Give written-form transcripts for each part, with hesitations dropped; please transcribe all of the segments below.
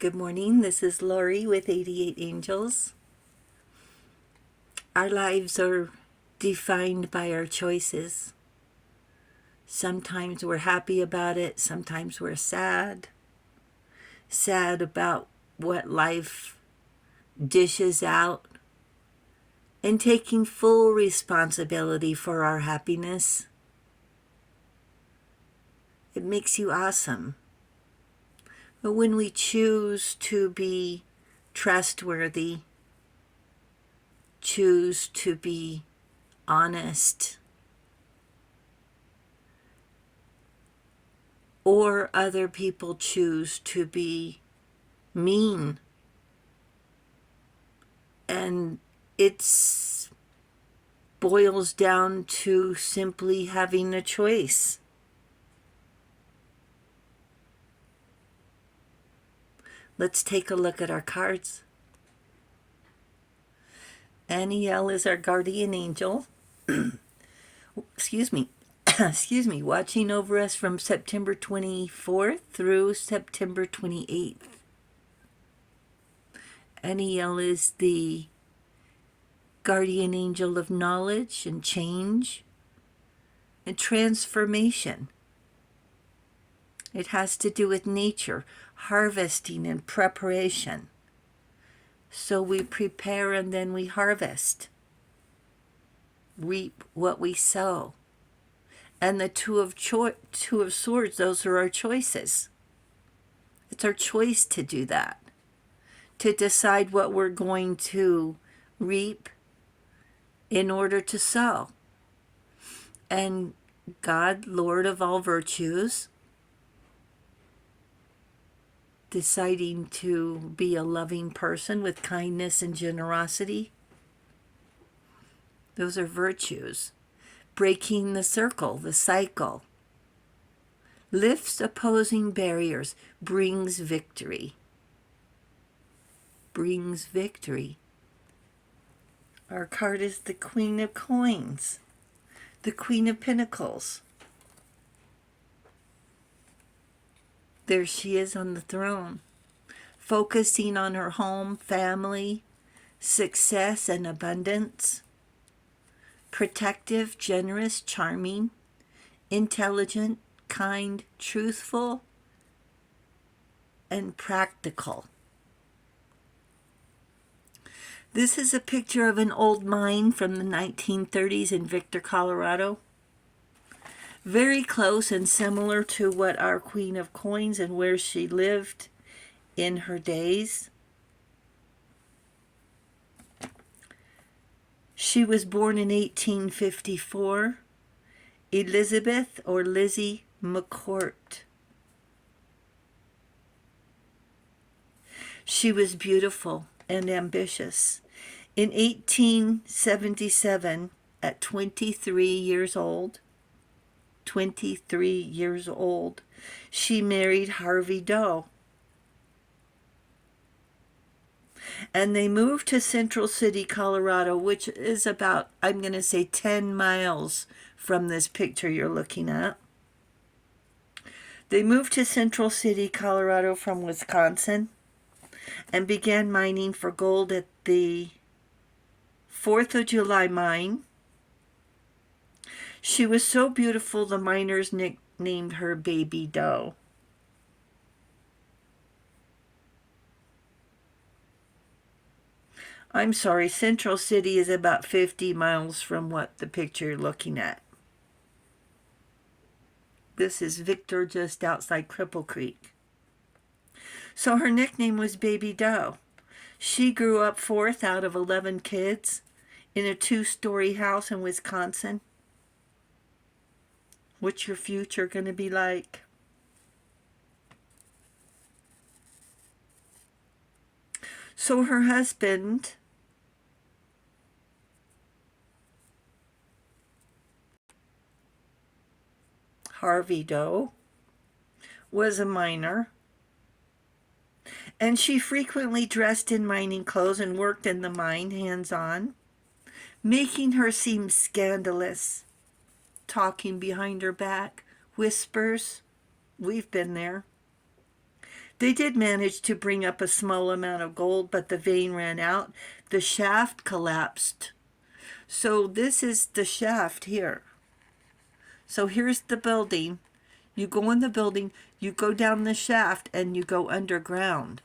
Good morning, this is Lori with 88 Angels. Our lives are defined by our choices. Sometimes we're happy about it, sometimes we're sad. Sad about what life dishes out, and taking full responsibility for our happiness. It makes you awesome. But when we choose to be trustworthy, choose to be honest, or other people choose to be mean, and it boils down to simply having a choice. Let's take a look at our cards. Aniel is our guardian angel. Excuse me. Watching over us from September 24th through September 28th. Aniel is the guardian angel of knowledge and change and transformation. It has to do with nature, harvesting and preparation. So we prepare and then we harvest. Reap what we sow. And the two of swords, those are our choices. It's our choice to do that. To decide what we're going to reap in order to sow. And God, Lord of all virtues, deciding to be a loving person with kindness and generosity. Those are virtues. Breaking the circle, the cycle. Lifts opposing barriers, brings victory. Brings victory. Our card is the Queen of Coins, the Queen of Pentacles. There she is on the throne, focusing on her home, family, success, and abundance. Protective, generous, charming, intelligent, kind, truthful, and practical. This is a picture of an old mine from the 1930s in Victor, Colorado. Very close and similar to what our Queen of Coins and where she lived in her days. She was born in 1854, Elizabeth or Lizzie McCourt. She was beautiful and ambitious. In 1877, at 23 years old, she married Harvey Doe. And they moved to Central City, Colorado, which is about, I'm going to say, 10 miles from this picture you're looking at. They moved to Central City, Colorado from Wisconsin and began mining for gold at the 4th of July mine. She was so beautiful, the miners nicknamed her Baby Doe. I'm sorry, Central City is about 50 miles from what the picture you're looking at. This is Victor, just outside Cripple Creek. So her nickname was Baby Doe. She grew up 4th out of 11 kids in a 2-story house in Wisconsin. What's your future going to be like? So her husband, Harvey Doe, was a miner, and she frequently dressed in mining clothes and worked in the mine hands-on, making her seem scandalous, talking behind her back, whispers. We've been there. They did manage to bring up a small amount of gold, but the vein ran out. The shaft collapsed. So this is the shaft here. So here's the building. You go in the building, you go down the shaft, and you go underground.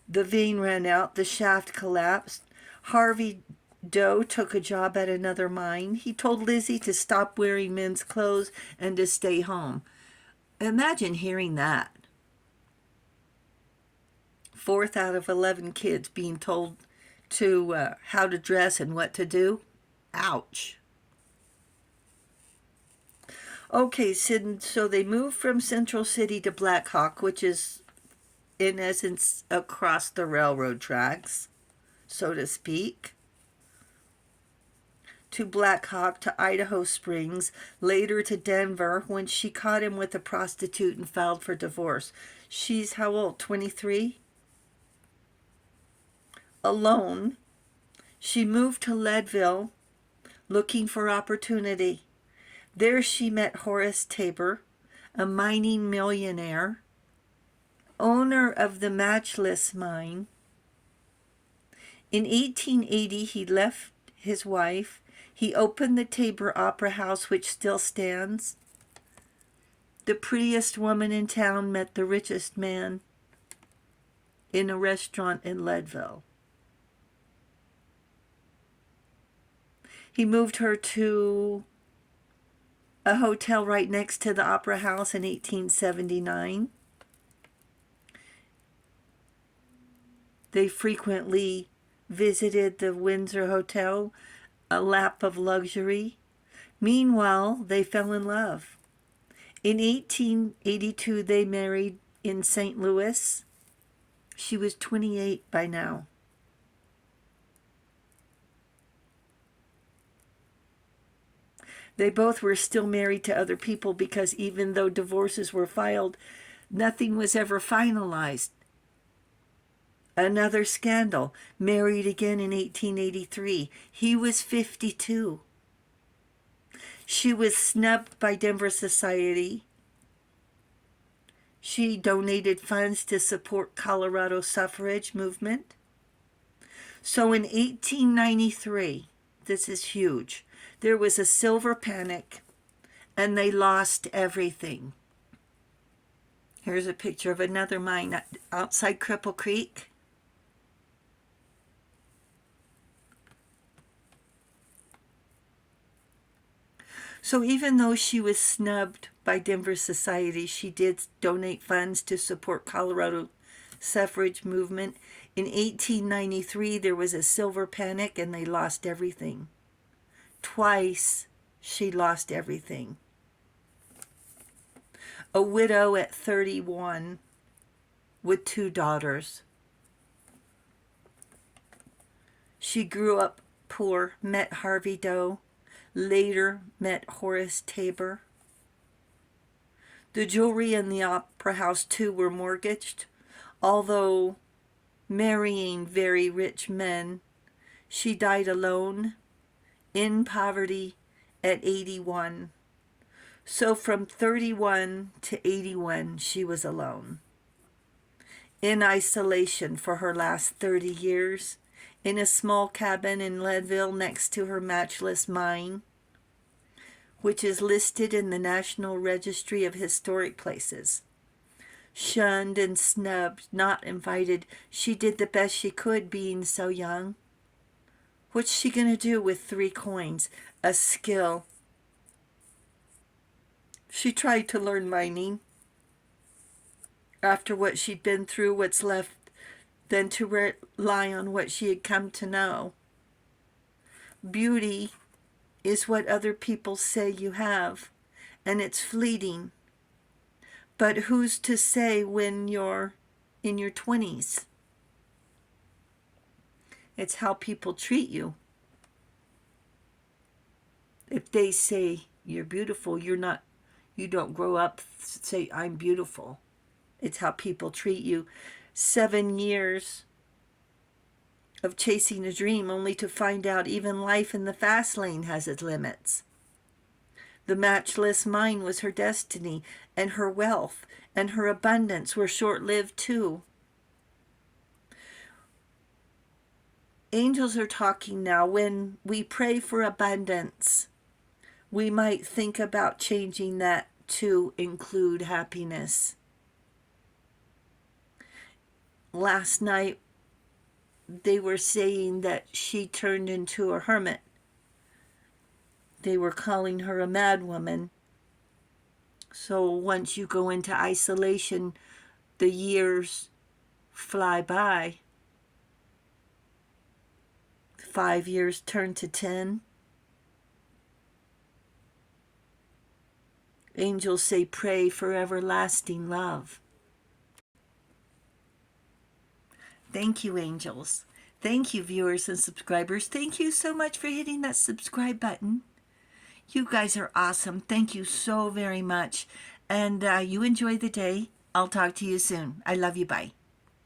The vein ran out, the shaft collapsed. Harvey Doe took a job at another mine. He told Lizzie to stop wearing men's clothes and to stay home. Imagine hearing that. 4th out of 11 kids being told to how to dress and what to do. Ouch. Okay, so they moved from Central City to Black Hawk, which is in essence across the railroad tracks, so to speak, to Black Hawk, to Idaho Springs, later to Denver, when she caught him with a prostitute and filed for divorce. She's how old? 23? Alone. She moved to Leadville, looking for opportunity. There she met Horace Tabor, a mining millionaire, owner of the Matchless Mine. In 1880, he left his wife. He opened the Tabor Opera House, which still stands. The prettiest woman in town met the richest man in a restaurant in Leadville. He moved her to a hotel right next to the Opera House in 1879. They frequently visited the Windsor Hotel, a lap of luxury. Meanwhile, they fell in love. In 1882, they married in St. Louis. She was 28 by now. They both were still married to other people because even though divorces were filed, nothing was ever finalized. Another scandal. Married again in 1883. He was 52. She was snubbed by Denver Society. She donated funds to support Colorado suffrage movement. So in 1893, this is huge, there was a silver panic and they lost everything. Here's a picture of another mine outside Cripple Creek. So even though she was snubbed by Denver Society, she did donate funds to support Colorado suffrage movement. In 1893, there was a silver panic and they lost everything. Twice she lost everything. A widow at 31 with 2 daughters. She grew up poor, met Harvey Doe, later met Horace Tabor. The jewelry in the Opera House, too, were mortgaged. Although marrying very rich men, she died alone, in poverty, at 81. So from 31 to 81, she was alone, in isolation for her last 30 years, in a small cabin in Leadville next to her Matchless Mine, which is listed in the National Registry of Historic Places. Shunned and snubbed, not invited, she did the best she could being so young. What's she going to do with 3 coins? A skill. She tried to learn mining. After what she'd been through, what's left then to rely on what she had come to know. Beauty is what other people say you have, and it's fleeting. But who's to say when you're in your 20s? It's how people treat you. If they say you're beautiful, you don't grow up say I'm beautiful. It's how people treat you. 7 years of chasing a dream only to find out even life in the fast lane has its limits. The matchless mind was her destiny, and her wealth and her abundance were short-lived too. Angels are talking now. When we pray for abundance, we might think about changing that to include happiness. Last night, they were saying that she turned into a hermit. They were calling her a madwoman. So once you go into isolation, the years fly by. 5 years turn to 10. Angels say, pray for everlasting love. Thank you, angels. Thank you, viewers and subscribers. Thank you so much for hitting that subscribe button. You guys are awesome. Thank you so very much. And you enjoy the day. I'll talk to you soon. I love you. Bye.